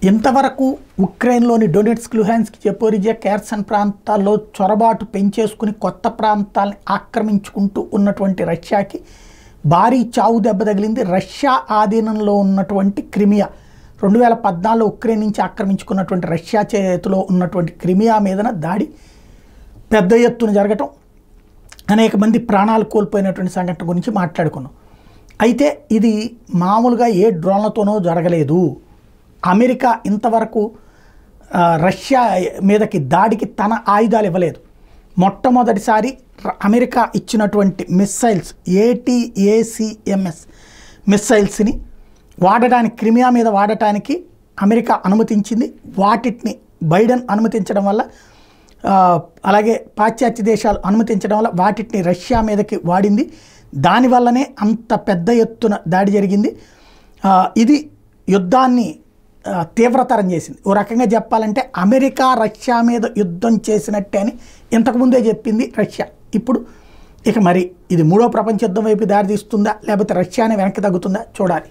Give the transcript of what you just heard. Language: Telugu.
ఇంతవరకు ఉక్రెయిన్లోని డొనెట్స్క్, లుహాన్స్క్, జపోరిజియా, ఖెర్సన్ ప్రాంతాల్లో చొరబాటు పెంచేసుకుని కొత్త ప్రాంతాలను ఆక్రమించుకుంటూ ఉన్నటువంటి రష్యాకి భారీ చావు దెబ్బ తగిలింది. రష్యా ఆధీనంలో ఉన్నటువంటి క్రిమియా 2014 ఉక్రెయిన్ నుంచి ఆక్రమించుకున్నటువంటి రష్యా చేతిలో ఉన్నటువంటి క్రిమియా మీదన దాడి పెద్ద ఎత్తున జరగటం, అనేక మంది ప్రాణాలు కోల్పోయినటువంటి సంఘటన గురించి మాట్లాడుకున్నాం. అయితే ఇది మామూలుగా ఏ డ్రోన్లతోనో జరగలేదు. అమెరికా ఇంతవరకు రష్యా మీదకి దాడికి తన ఆయుధాలు ఇవ్వలేదు. మొట్టమొదటిసారి అమెరికా ఇచ్చినటువంటి మిస్సైల్స్ ATACMS మిస్సైల్స్ని వాడటానికి, క్రిమియా మీద వాడటానికి అమెరికా అనుమతించింది. వాటిని బైడెన్ అనుమతించడం వల్ల, అలాగే పాశ్చాత్య దేశాలు అనుమతించడం వల్ల వాటిని రష్యా మీదకి వాడింది. దానివల్లనే అంత పెద్ద ఎత్తున దాడి జరిగింది. ఇది యుద్ధాన్ని తీవ్రతరం చేసింది. ఓ రకంగా చెప్పాలంటే అమెరికా రష్యా మీద యుద్ధం చేసినట్టే అని ఇంతకుముందే చెప్పింది రష్యా. ఇప్పుడు ఇక మరి ఇది మూడో ప్రపంచ యుద్ధం వైపు దారి తీస్తుందా, లేకపోతే రష్యానే వెనక్కి తగ్గుతుందా చూడాలి.